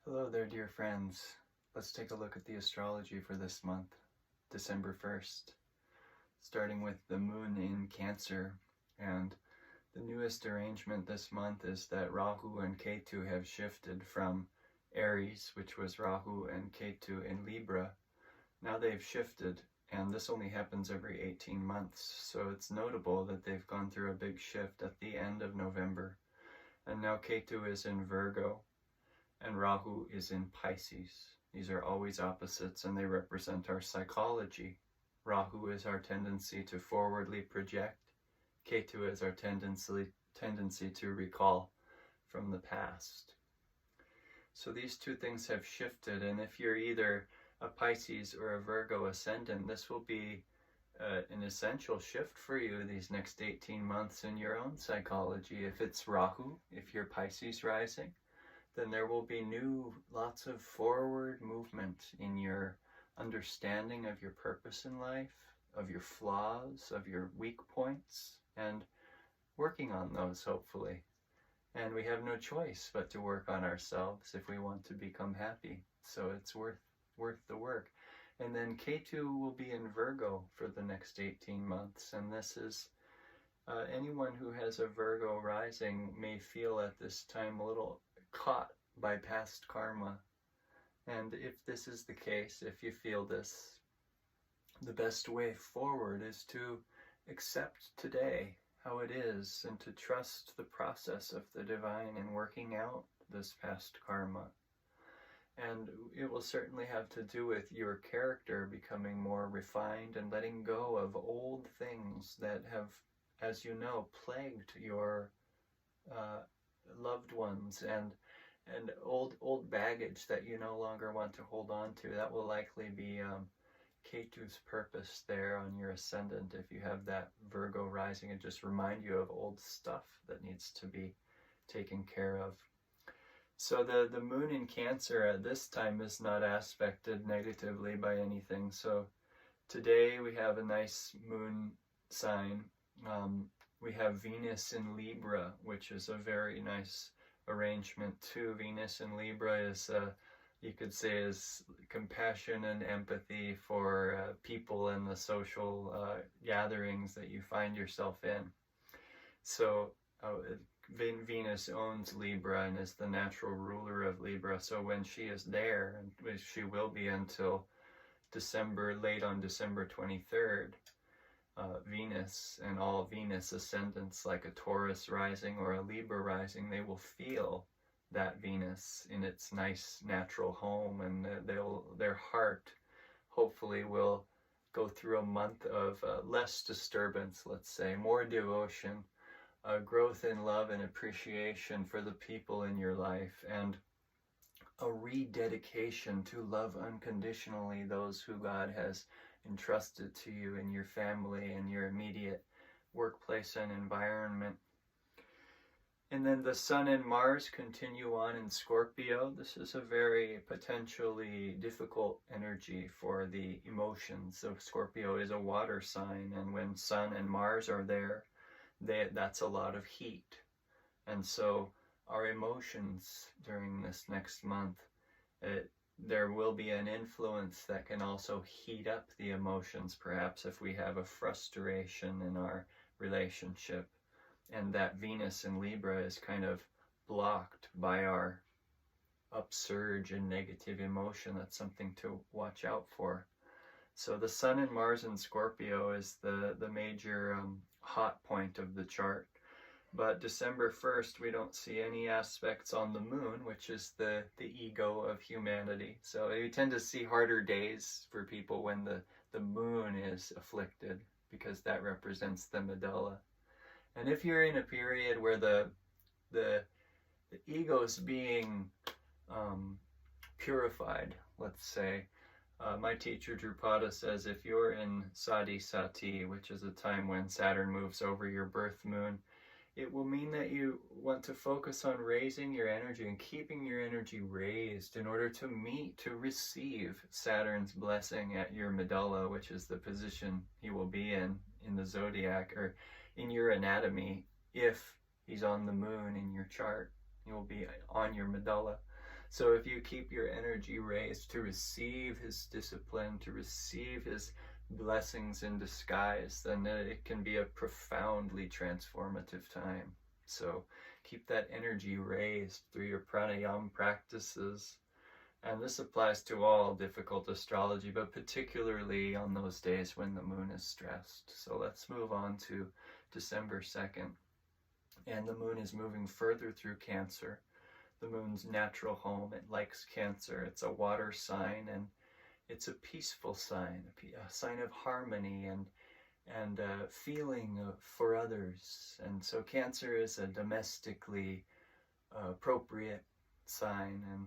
Hello there, dear friends. Let's take a look at the astrology for this month, December 1st, starting with the moon in Cancer. And the newest arrangement this month is that Rahu and Ketu have shifted from Aries, which was Rahu and Ketu in Libra. Now they've shifted, and this only happens every 18 months. So it's notable that they've gone through a big shift at the end of November. And now Ketu is in Virgo, and Rahu is in Pisces. These are always opposites, and they represent our psychology. Rahu is our tendency to forwardly project. Ketu is our tendency to recall from the past. So these two things have shifted, and if you're either a Pisces or a Virgo ascendant, this will be an essential shift for you these next 18 months in your own psychology. If it's Rahu, if you're Pisces rising, then there will be lots of forward movement in your understanding of your purpose in life, of your flaws, of your weak points, and working on those, hopefully. And we have no choice but to work on ourselves if we want to become happy. So it's worth the work. And then Ketu will be in Virgo for the next 18 months. And this is, anyone who has a Virgo rising may feel at this time a little caught by past karma. And if this is the case, if you feel this, the best way forward is to accept today how it is and to trust the process of the divine in working out this past karma. And it will certainly have to do with your character becoming more refined and letting go of old things that have, as you know, plagued your loved ones, and old baggage that you no longer want to hold on to. That will likely be Ketu's purpose there on your ascendant. If you have that Virgo rising, and just remind you of old stuff that needs to be taken care of. So the moon in Cancer at this time is not aspected negatively by anything. So today we have a nice moon sign. We have Venus in Libra, which is a very nice arrangement too. Venus in Libra is, you could say, is compassion and empathy for people and the social gatherings that you find yourself in. So Venus owns Libra and is the natural ruler of Libra. So when she is there, and she will be until December, late on December 23rd, Venus and all Venus ascendants, like a Taurus rising or a Libra rising, they will feel that Venus in its nice natural home, and their heart hopefully will go through a month of less disturbance, let's say, more devotion, growth in love and appreciation for the people in your life, and a rededication to love unconditionally those who God has entrusted to you in your family and your immediate workplace and environment. And then the Sun and Mars continue on in Scorpio. This is a very potentially difficult energy for the emotions. So Scorpio is a water sign, and when Sun and Mars are there, that's a lot of heat. And so our emotions during this next month, there will be an influence that can also heat up the emotions, perhaps if we have a frustration in our relationship, and that Venus in Libra is kind of blocked by our upsurge in negative emotion. That's something to watch out for. So the Sun and Mars in Scorpio is the major hot point of the chart. But December 1st, we don't see any aspects on the moon, which is the ego of humanity. So you tend to see harder days for people when the moon is afflicted, because that represents the medulla. And if you're in a period where the ego is being purified, let's say, my teacher Drupada says, if you're in Sati Sati, which is a time when Saturn moves over your birth moon, it will mean that you want to focus on raising your energy and keeping your energy raised in order to receive Saturn's blessing at your medulla, which is the position he will be in the zodiac, or in your anatomy. If he's on the moon in your chart, he will be on your medulla. So if you keep your energy raised to receive his discipline, to receive his blessings in disguise, then it can be a profoundly transformative time. So keep that energy raised through your pranayama practices. And this applies to all difficult astrology, but particularly on those days when the moon is stressed. So let's move on to December 2nd. And the moon is moving further through Cancer, the moon's natural home. It likes Cancer. It's a water sign, and it's a peaceful sign, a sign of harmony and feeling for others. And so Cancer is a domestically appropriate sign, and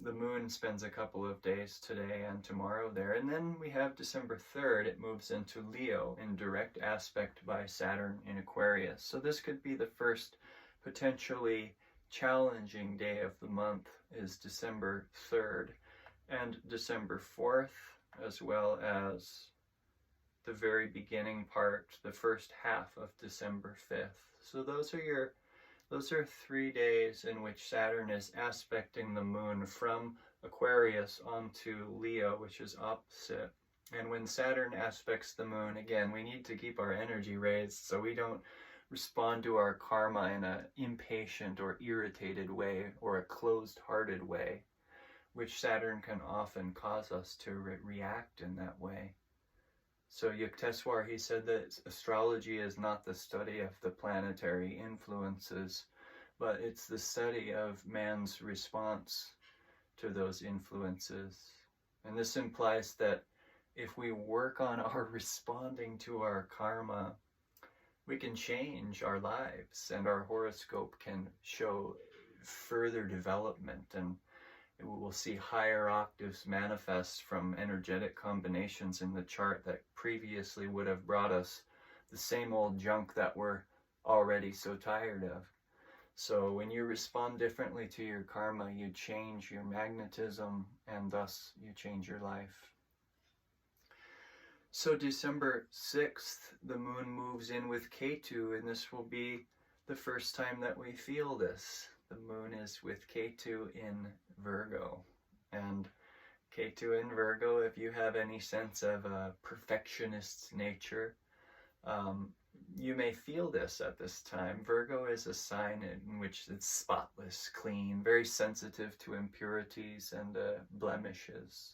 the moon spends a couple of days today and tomorrow there. And then we have December 3rd, it moves into Leo in direct aspect by Saturn in Aquarius. So this could be the first potentially challenging day of the month, is December 3rd. And December 4th, as well as the very beginning part, the first half of December 5th. So those are 3 days in which Saturn is aspecting the moon from Aquarius onto Leo, which is opposite. And when Saturn aspects the moon, again, we need to keep our energy raised so we don't respond to our karma in an impatient or irritated way or a closed-hearted way, which Saturn can often cause us to react in that way. So Yukteswar, he said that astrology is not the study of the planetary influences, but it's the study of man's response to those influences. And this implies that if we work on our responding to our karma, we can change our lives, and our horoscope can show further development, and we will see higher octaves manifest from energetic combinations in the chart that previously would have brought us the same old junk that we're already so tired of. So when you respond differently to your karma, you change your magnetism, and thus you change your life. So December 6th, the moon moves in with Ketu, and this will be the first time that we feel this. The moon is with Ketu in Virgo. And Ketu in Virgo, if you have any sense of a perfectionist nature, you may feel this at this time. Virgo is a sign in which it's spotless, clean, very sensitive to impurities and blemishes.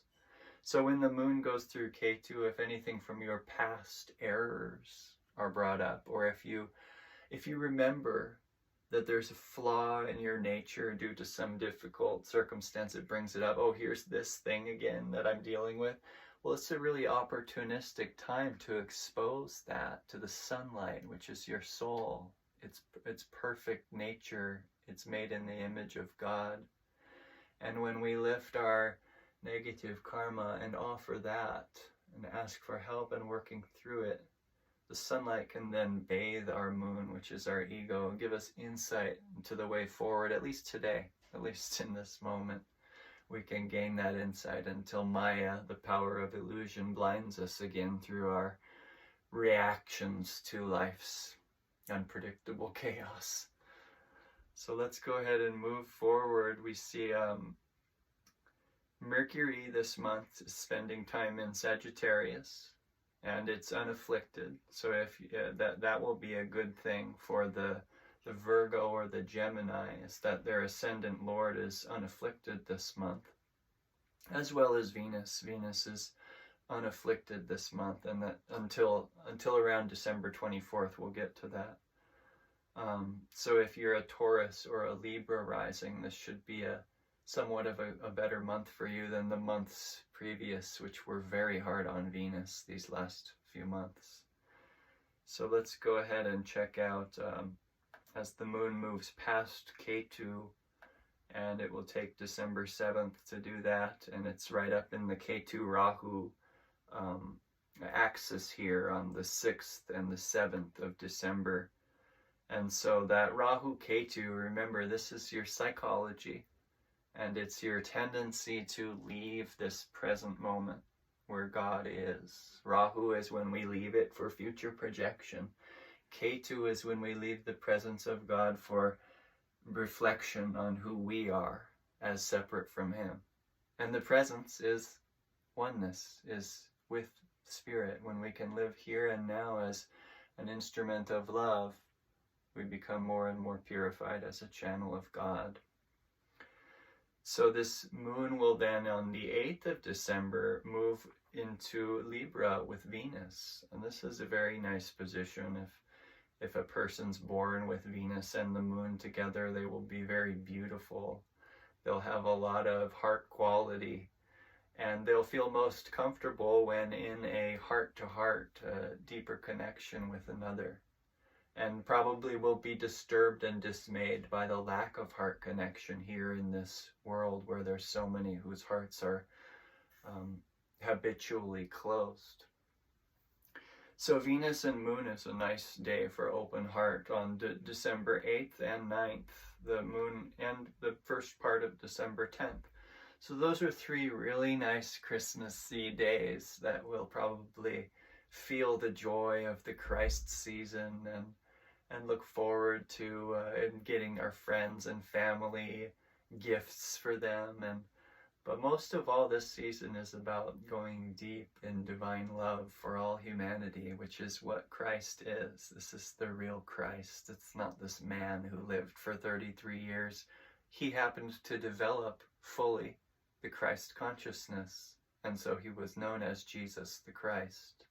So when the moon goes through Ketu, if anything from your past errors are brought up, or if you remember that there's a flaw in your nature due to some difficult circumstance, it brings it up. Oh, here's this thing again that I'm dealing with. Well, it's a really opportunistic time to expose that to the sunlight, which is your soul. It's perfect nature. It's made in the image of God. And when we lift our negative karma and offer that and ask for help in working through it, the sunlight can then bathe our moon, which is our ego, and give us insight into the way forward, at least today, at least in this moment. We can gain that insight until Maya, the power of illusion, blinds us again through our reactions to life's unpredictable chaos. So let's go ahead and move forward. We see Mercury this month is spending time in Sagittarius, and it's unafflicted. So if that will be a good thing for the Virgo or the Gemini, is that their ascendant lord is unafflicted this month, as well as Venus. Venus is unafflicted this month, and that until around December 24th, we'll get to that. So if you're a Taurus or a Libra rising, this should be somewhat of a better month for you than the months previous, which were very hard on Venus these last few months. So let's go ahead and check out as the moon moves past Ketu, and it will take December 7th to do that, and it's right up in the Ketu-Rahu axis here on the 6th and the 7th of December. And so that Rahu-Ketu, remember, this is your psychology, and it's your tendency to leave this present moment where God is. Rahu is when we leave it for future projection. Ketu is when we leave the presence of God for reflection on who we are. as separate from him. And the presence is oneness, is with Spirit. When we can live here and now as an instrument of love, we become more and more purified as a channel of God. So this moon will then, on the 8th of December, move into Libra with Venus. And this is a very nice position. If a person's born with Venus and the moon together, they will be very beautiful. They'll have a lot of heart quality, and they'll feel most comfortable when in a heart-to-heart, deeper connection with another, and probably will be disturbed and dismayed by the lack of heart connection here in this world where there's so many whose hearts are habitually closed. So Venus and Moon is a nice day for open heart on December 8th and 9th, the Moon, and the first part of December 10th. So those are three really nice Christmassy days that will probably feel the joy of the Christ season and look forward to getting our friends and family gifts for them. But most of all, this season is about going deep in divine love for all humanity, which is what Christ is. This is the real Christ. It's not this man who lived for 33 years. He happened to develop fully the Christ consciousness, and so he was known as Jesus the Christ.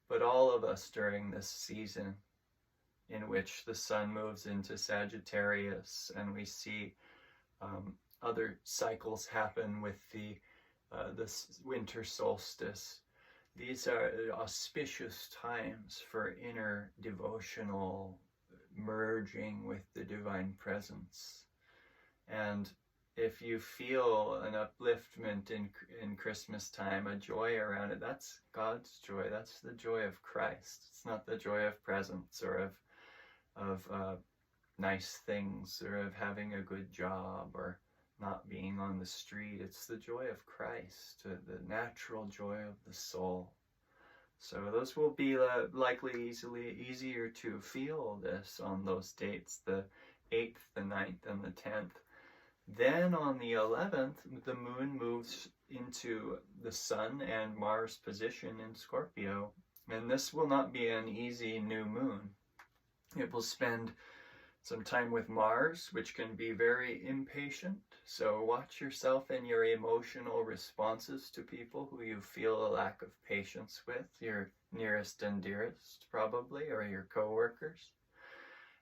But all of us during this season, in which the sun moves into Sagittarius and we see other cycles happen with this winter solstice. These are auspicious times for inner devotional merging with the divine presence. And if you feel an upliftment in Christmas time, a joy around it, that's God's joy. That's the joy of Christ. It's not the joy of presents or of nice things or of having a good job or not being on the street. It's the joy of Christ, the natural joy of the soul. So those will be likely easier to feel this on those dates, the 8th, the 9th, and the 10th. Then on the 11th, the moon moves into the Sun and Mars position in Scorpio. And this will not be an easy new moon. It will spend some time with Mars, which can be very impatient. So watch yourself and your emotional responses to people who you feel a lack of patience with, your nearest and dearest probably, or your coworkers.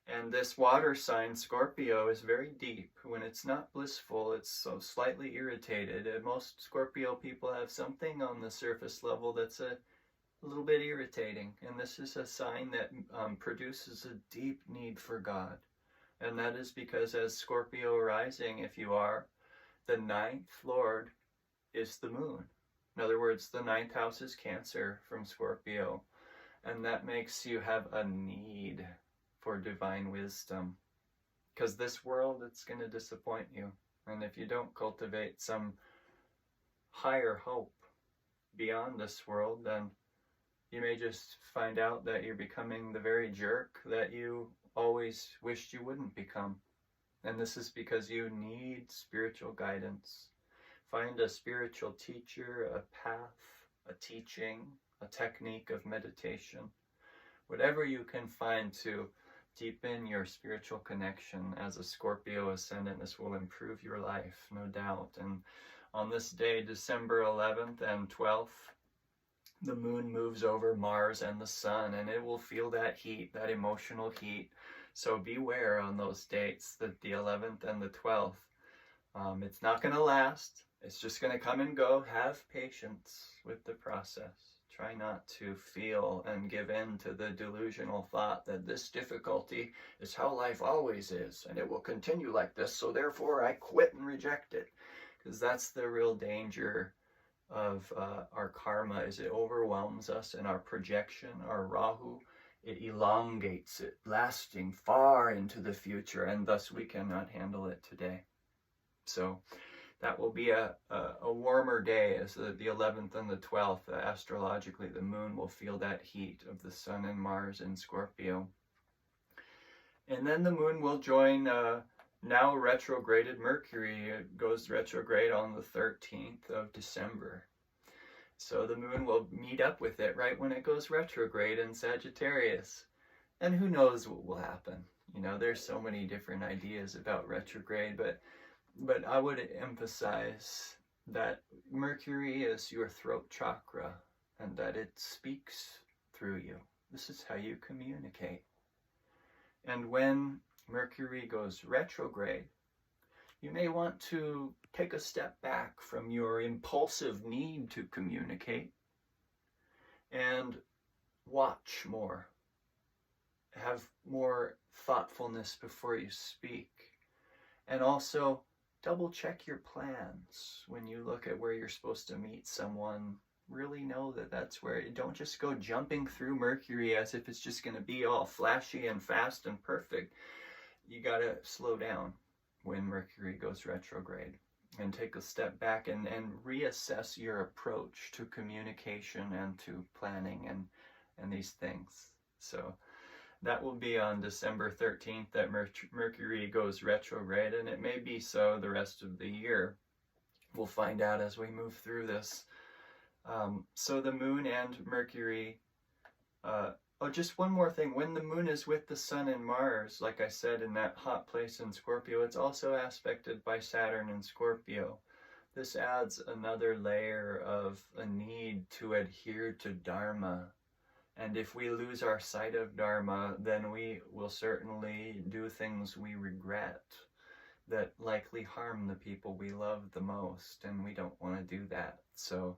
And this water sign, Scorpio, is very deep. When it's not blissful, it's so slightly irritated. And most Scorpio people have something on the surface level that's a little bit irritating. And this is a sign that produces a deep need for God. And that is because as Scorpio rising, if you are, the 9th Lord is the moon. In other words, the 9th house is Cancer from Scorpio. And that makes you have a need for divine wisdom. Because this world, it's going to disappoint you. And if you don't cultivate some higher hope beyond this world, then you may just find out that you're becoming the very jerk that you always wished you wouldn't become. And this is because you need spiritual guidance. Find a spiritual teacher, a path, a teaching, a technique of meditation. Whatever you can find to deepen your spiritual connection as a Scorpio ascendant, this will improve your life, no doubt. And on this day, December 11th and 12th, the moon moves over Mars and the sun, and it will feel that heat, that emotional heat. So beware on those dates, the 11th and the 12th. It's not going to last. It's just going to come and go. Have patience with the process. Try not to feel and give in to the delusional thought that this difficulty is how life always is, and it will continue like this, so therefore I quit and reject it. Because that's the real danger of our karma, is it overwhelms us, and our projection, our Rahu, it elongates it, lasting far into the future, and thus we cannot handle it today. So that will be a warmer day as the 11th and the 12th. Astrologically, the moon will feel that heat of the sun and Mars in Scorpio. And then the moon will join now retrograded Mercury goes retrograde on the 13th of December. So the moon will meet up with it right when it goes retrograde in Sagittarius. And who knows what will happen. You know, there's so many different ideas about retrograde, but I would emphasize that Mercury is your throat chakra and that it speaks through you. This is how you communicate. And when Mercury goes retrograde, you may want to take a step back from your impulsive need to communicate and watch more. Have more thoughtfulness before you speak. And also double check your plans when you look at where you're supposed to meet someone. Really know that that's where, don't just go jumping through Mercury as if it's just going to be all flashy and fast and perfect. You got to slow down when Mercury goes retrograde and take a step back and reassess your approach to communication and to planning and these things. So that will be on December 13th that Mercury goes retrograde, and it may be so the rest of the year. We'll find out as we move through this. So the moon and Mercury, just one more thing. When the moon is with the sun and Mars, like I said, in that hot place in Scorpio, it's also aspected by Saturn in Scorpio. This adds another layer of a need to adhere to Dharma. And if we lose our sight of Dharma, then we will certainly do things we regret that likely harm the people we love the most, and we don't want to do that. So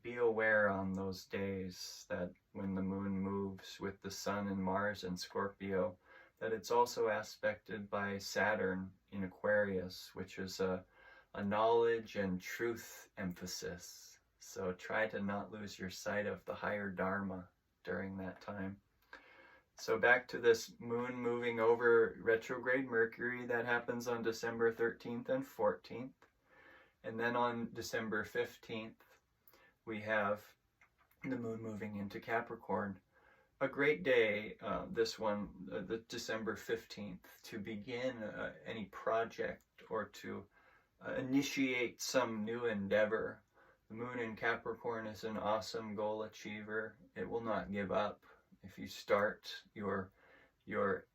be aware on those days that when the moon moves with the sun and Mars in Scorpio, that it's also aspected by Saturn in Aquarius, which is a knowledge and truth emphasis. So try to not lose your sight of the higher Dharma during that time. So back to this moon moving over retrograde Mercury, that happens on December 13th and 14th. And then on December 15th, we have the moon moving into Capricorn. A great day, this one, the December 15th, to begin any project or to initiate some new endeavor. The moon in Capricorn is an awesome goal achiever. It will not give up. If you start your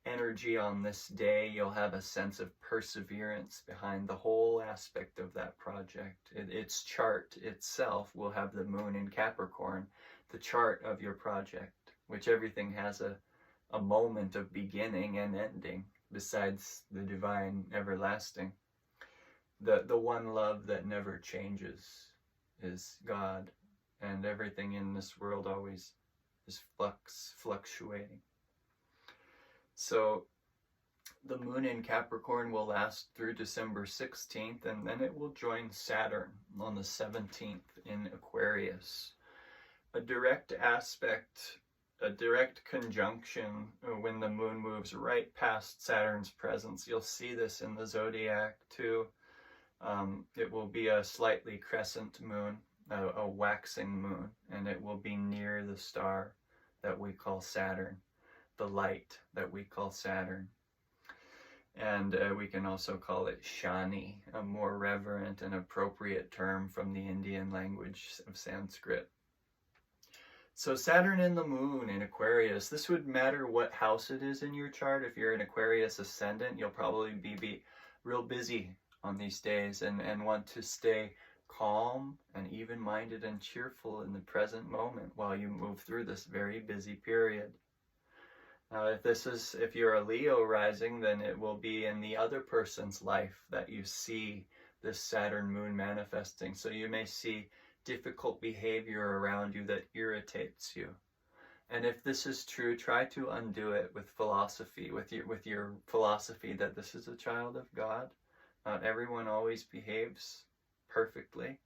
energy on this day, you'll have a sense of perseverance behind the whole aspect of that project. Its chart itself will have the moon in Capricorn, the chart of your project, which everything has a moment of beginning and ending, besides the divine everlasting. The one love that never changes is God, and everything in this world always is fluctuating. So the moon in Capricorn will last through December 16th, and then it will join Saturn on the 17th in Aquarius. A direct aspect, a direct conjunction when the moon moves right past Saturn's presence. You'll see this in the zodiac too. It will be a slightly crescent moon, a waxing moon, and it will be near the star that we call Saturn, the light that we call Saturn. And we can also call it Shani, a more reverent and appropriate term from the Indian language of Sanskrit. So Saturn and the moon in Aquarius, this would matter what house it is in your chart. If you're an Aquarius ascendant, you'll probably be real busy on these days and want to stay calm and even-minded and cheerful in the present moment while you move through this very busy period. Now, if you're a Leo rising, then it will be in the other person's life that you see this Saturn moon manifesting. So you may see difficult behavior around you that irritates you. And if this is true, try to undo it with philosophy, with your philosophy that this is a child of God. Not everyone always behaves perfectly.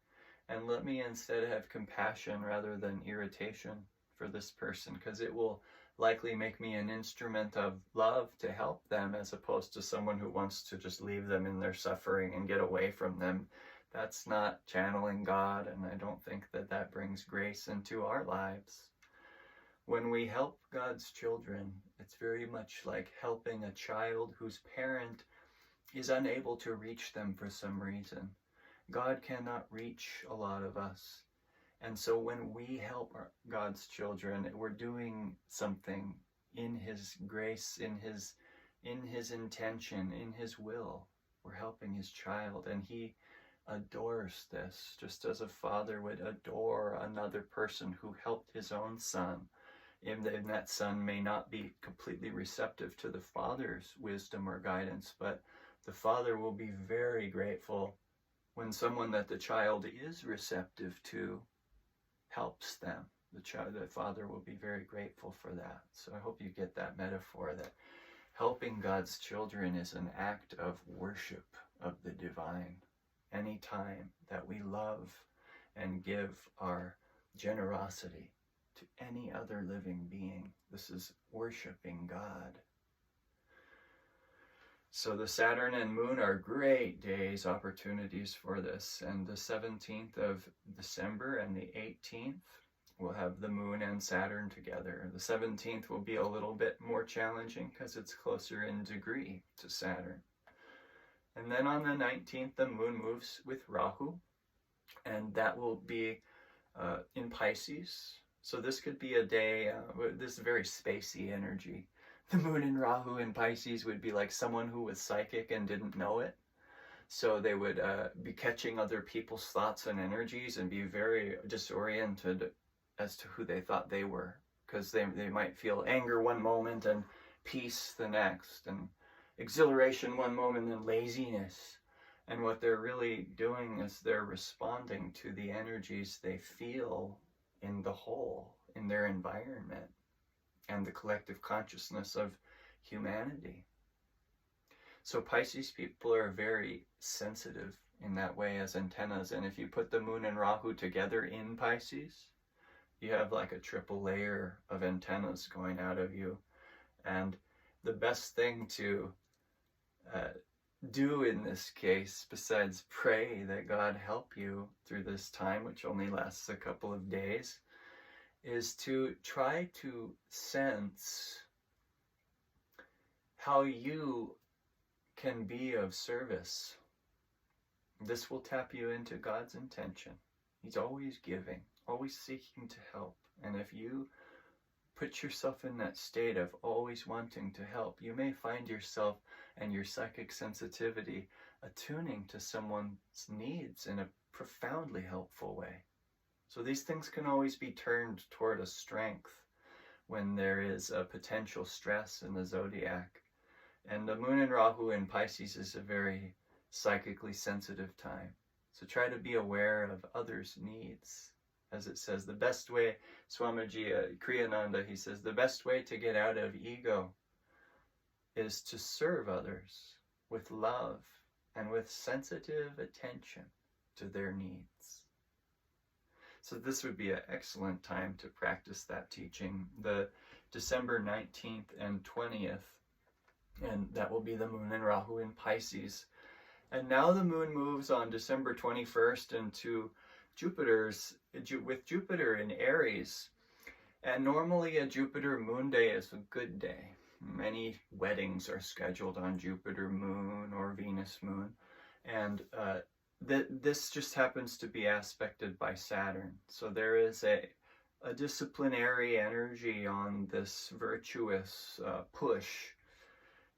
And let me instead have compassion rather than irritation for this person, because it will likely make me an instrument of love to help them, as opposed to someone who wants to just leave them in their suffering and get away from them. That's not channeling God, and I don't think that brings grace into our lives. When we help God's children, it's very much like helping a child whose parent is unable to reach them for some reason. God cannot reach a lot of us. And so when we help God's children, we're doing something in His grace, in His intention, in His will. We're helping His child, and He adores this, just as a father would adore another person who helped his own son. And that son may not be completely receptive to the father's wisdom or guidance, but the father will be very grateful when someone that the child is receptive to helps them. The father will be very grateful for that. So I hope you get that metaphor, that helping God's children is an act of worship of the divine. Any time that we love and give our generosity to any other living being, this is worshiping God. So the Saturn and Moon are great days, opportunities for this. And the 17th of December and the 18th, we'll have the Moon and Saturn together. The 17th will be a little bit more challenging because it's closer in degree to Saturn. And then on the 19th, the Moon moves with Rahu, and that will be in Pisces. So this could be a day, this is very spacey energy. The Moon in Rahu in Pisces would be like someone who was psychic and didn't know it. So they would be catching other people's thoughts and energies and be very disoriented as to who they thought they were. Because they might feel anger one moment and peace the next, and exhilaration one moment and laziness. And what they're really doing is they're responding to the energies they feel in the whole, in their environment, and the collective consciousness of humanity. So Pisces people are very sensitive in that way as antennas. And if you put the Moon and Rahu together in Pisces, you have like a triple layer of antennas going out of you. And the best thing to do in this case, besides pray that God help you through this time, which only lasts a couple of days, is to try to sense how you can be of service. This will tap you into God's intention. He's always giving, always seeking to help. And if you put yourself in that state of always wanting to help, you may find yourself and your psychic sensitivity attuning to someone's needs in a profoundly helpful way. So these things can always be turned toward a strength when there is a potential stress in the zodiac. And the Moon and Rahu in Pisces is a very psychically sensitive time. So try to be aware of others' needs. As it says, the best way, Swamiji Kriyananda, he says, the best way to get out of ego is to serve others with love and with sensitive attention to their needs. So this would be an excellent time to practice that teaching. The December 19th and 20th, and that will be the Moon and Rahu in Pisces. And now the Moon moves on December 21st into with Jupiter in Aries. And normally a Jupiter Moon day is a good day. Many weddings are scheduled on Jupiter Moon or Venus Moon. And this just happens to be aspected by Saturn. So there is a disciplinary energy on this virtuous push.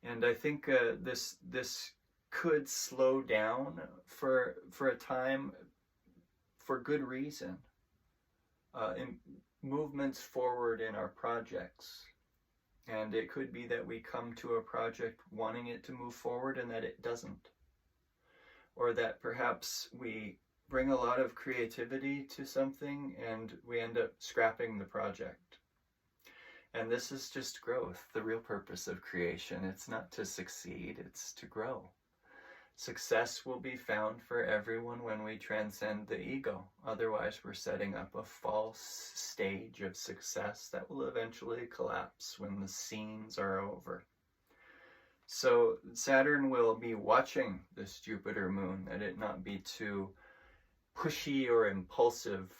And I think this could slow down for a time, for good reason, in movements forward in our projects. And it could be that we come to a project wanting it to move forward and that it doesn't. Or that perhaps we bring a lot of creativity to something and we end up scrapping the project. And this is just growth, the real purpose of creation. It's not to succeed, it's to grow. Success will be found for everyone when we transcend the ego. Otherwise, we're setting up a false stage of success that will eventually collapse when the scenes are over. So Saturn will be watching this Jupiter Moon, that it not be too pushy or impulsive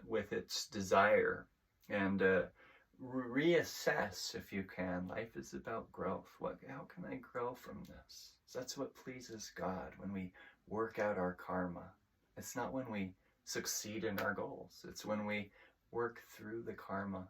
with its desire, and reassess if you can. Life is about growth. How can I grow from this? That's what pleases God, when we work out our karma. It's not when we succeed in our goals. It's when we work through the karma,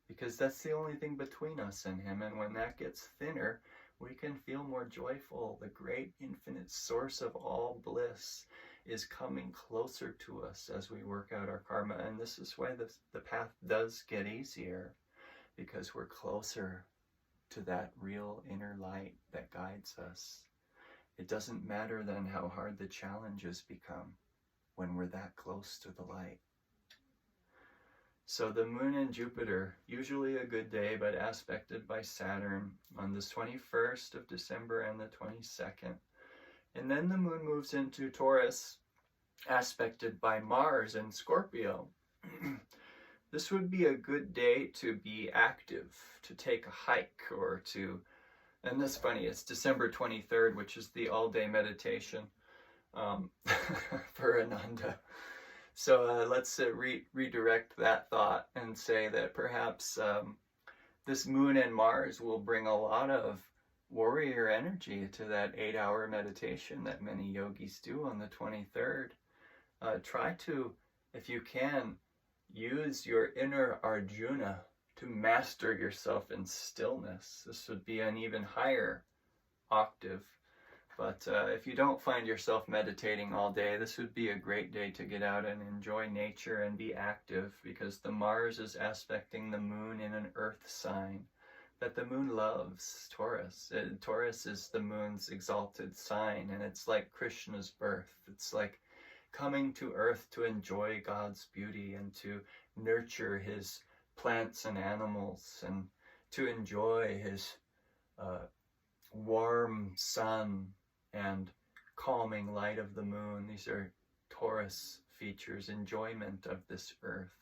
because that's the only thing between us and Him. And when that gets thinner, we can feel more joyful. The great infinite source of all bliss is coming closer to us as we work out our karma. And this is why the path does get easier, because we're closer to that real inner light that guides us. It doesn't matter then how hard the challenges become when we're that close to the light. So the moon and Jupiter, usually a good day, but aspected by Saturn on the 21st of December and the 22nd. And then the moon moves into Taurus, aspected by Mars and Scorpio. This would be a good day to be active, to take a hike, or to, and this is funny, it's December 23rd, which is the all-day meditation for Ananda. So let's redirect that thought and say that perhaps this moon and Mars will bring a lot of warrior energy to that 8-hour meditation that many yogis do on the 23rd. Try to, if you can, use your inner Arjuna to master yourself in stillness. This would be an even higher octave. But if you don't find yourself meditating all day, this would be a great day to get out and enjoy nature and be active, because the Mars is aspecting the moon in an earth sign that the moon loves, Taurus. Taurus is the moon's exalted sign, and it's like Krishna's birth. It's like coming to earth to enjoy God's beauty and to nurture His plants and animals, and to enjoy His warm sun and calming light of the moon. These are Taurus features, enjoyment of this earth.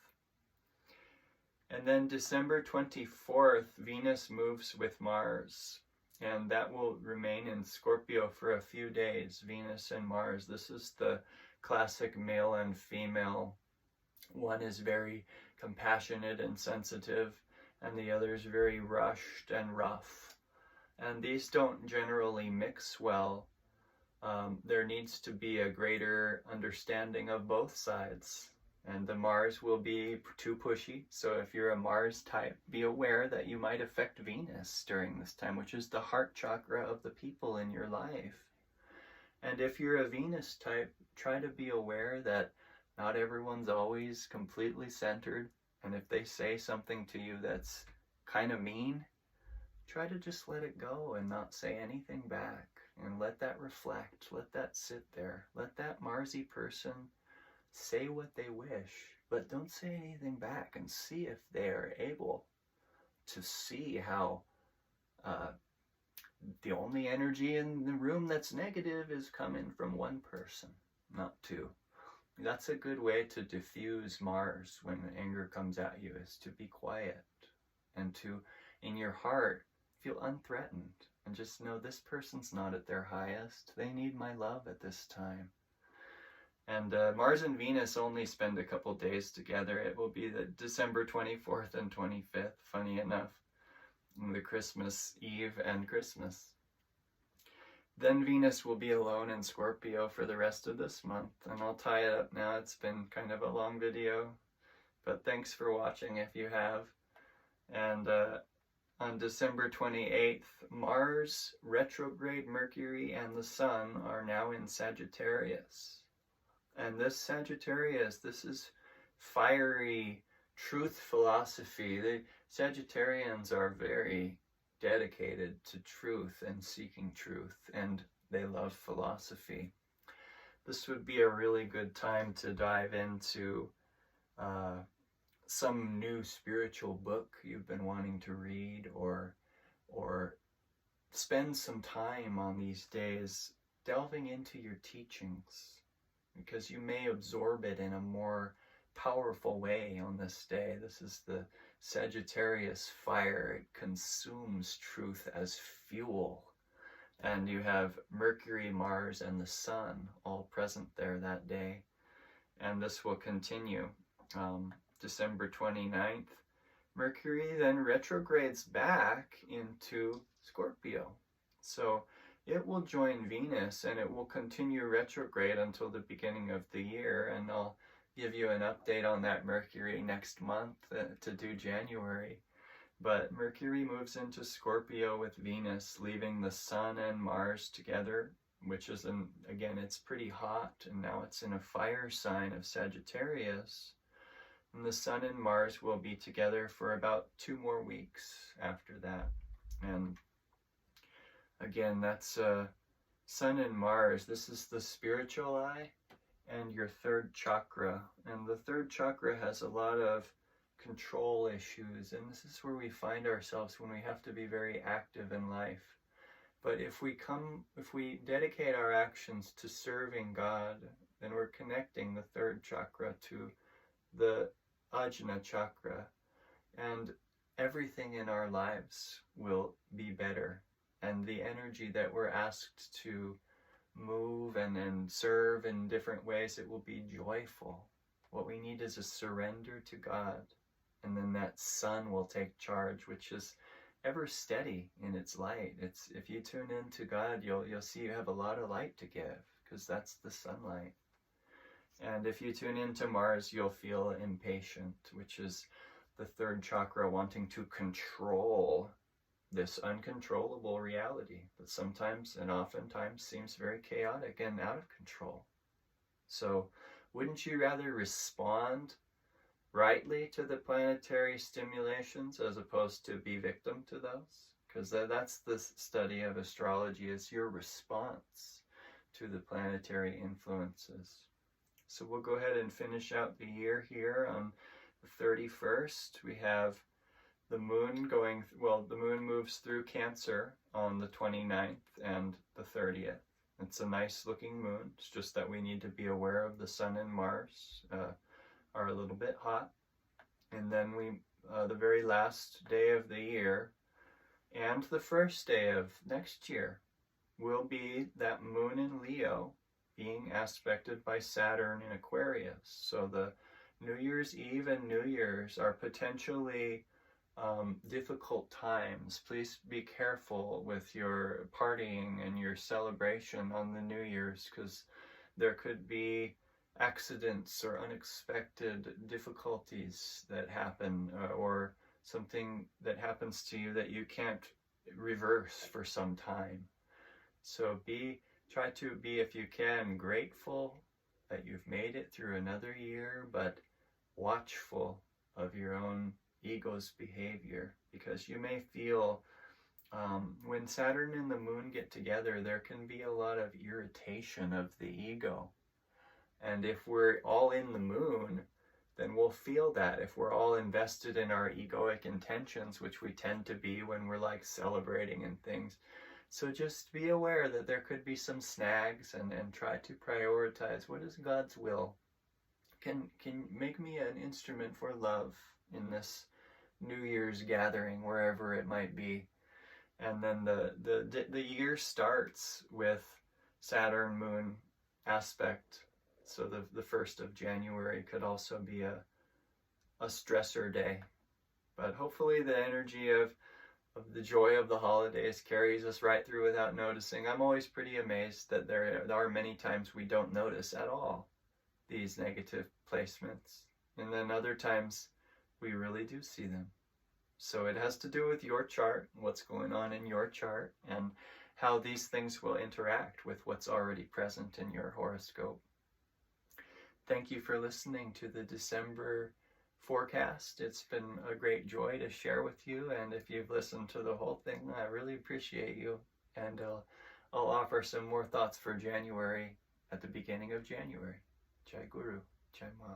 And then December 24th, Venus moves with Mars, and that will remain in Scorpio for a few days. Venus and Mars, this is the classic male and female. One is very compassionate and sensitive, and the other is very rushed and rough. And these don't generally mix well. There needs to be a greater understanding of both sides. And the Mars will be too pushy. So if you're a Mars type, be aware that you might affect Venus during this time, which is the heart chakra of the people in your life. And if you're a Venus type, try to be aware that not everyone's always completely centered. And if they say something to you that's kind of mean, try to just let it go and not say anything back, and let that reflect, let that sit there. Let that Marsy person say what they wish, but don't say anything back, and see if they are able to see how the only energy in the room that's negative is coming from one person, not two. That's a good way to diffuse Mars when anger comes at you, is to be quiet and to, in your heart, feel unthreatened, and just know this person's not at their highest. They need my love at this time. And Mars and Venus only spend a couple days together. It will be the December 24th and 25th, funny enough, the Christmas Eve and Christmas. Then Venus will be alone in Scorpio for the rest of this month, and I'll tie it up now. It's been kind of a long video, but thanks for watching if you have. And on December 28th, Mars, retrograde Mercury, and the Sun are now in Sagittarius. And this Sagittarius, this is fiery truth philosophy. The Sagittarians are very dedicated to truth and seeking truth, and they love philosophy. This would be a really good time to dive into some new spiritual book you've been wanting to read, or spend some time on these days delving into your teachings, because you may absorb it in a more powerful way on this day. This is the Sagittarius fire. It consumes truth as fuel. And you have Mercury, Mars, and the Sun all present there that day. And this will continue. December 29th, Mercury then retrogrades back into Scorpio. So it will join Venus and it will continue retrograde until the beginning of the year. And I'll give you an update on that Mercury next month to do January. But Mercury moves into Scorpio with Venus, leaving the Sun and Mars together, which is, again, it's pretty hot, and now it's in a fire sign of Sagittarius. And the Sun and Mars will be together for about 2 more weeks after that. And again, that's Sun and Mars. This is the spiritual eye and your 3rd chakra. And the 3rd chakra has a lot of control issues, and this is where we find ourselves when we have to be very active in life. But if we dedicate our actions to serving God, then we're connecting the 3rd chakra to the Ajna chakra, and everything in our lives will be better, and the energy that we're asked to move and serve in different ways, it will be joyful. What we need is a surrender to God. And then that sun will take charge, which is ever steady in its light. It's, if you tune into God, you'll see you have a lot of light to give, because that's the sunlight. And if you tune into Mars, you'll feel impatient, which is the 3rd chakra wanting to control this uncontrollable reality that sometimes and oftentimes seems very chaotic and out of control. So wouldn't you rather respond rightly to the planetary stimulations as opposed to be victim to those? Because that's the study of astrology, is your response to the planetary influences. So we'll go ahead and finish out the year here on the 31st. We have the moon going, well, the moon moves through Cancer on the 29th and the 30th. It's a nice looking moon. It's just that we need to be aware of the Sun and Mars are a little bit hot. And then the very last day of the year and the first day of next year will be that moon in Leo being aspected by Saturn in Aquarius. So the New Year's Eve and New Year's are potentially difficult times. Please be careful with your partying and your celebration on the New Year's, because there could be accidents or unexpected difficulties that happen, or something that happens to you that you can't reverse for some time. So try to be, if you can, grateful that you've made it through another year, but watchful of your own ego's behavior, because you may feel when Saturn and the moon get together, there can be a lot of irritation of the ego. And if we're all in the moon, then we'll feel that. If we're all invested in our egoic intentions, which we tend to be when we're like celebrating and things. So just be aware that there could be some snags, and try to prioritize what is God's will. Can make me an instrument for love in this New Year's gathering, wherever it might be. And then the year starts with Saturn Moon aspect. So the 1st of January could also be a stressor day. But hopefully the energy of the joy of the holidays carries us right through without noticing. I'm always pretty amazed that there are many times we don't notice at all these negative placements. And then other times we really do see them. So it has to do with your chart, what's going on in your chart, and how these things will interact with what's already present in your horoscope. Thank you for listening to the December forecast. It's been a great joy to share with you, and if you've listened to the whole thing, I really appreciate you. And I'll offer some more thoughts for January at the beginning of January. Jai Guru, Jai Ma.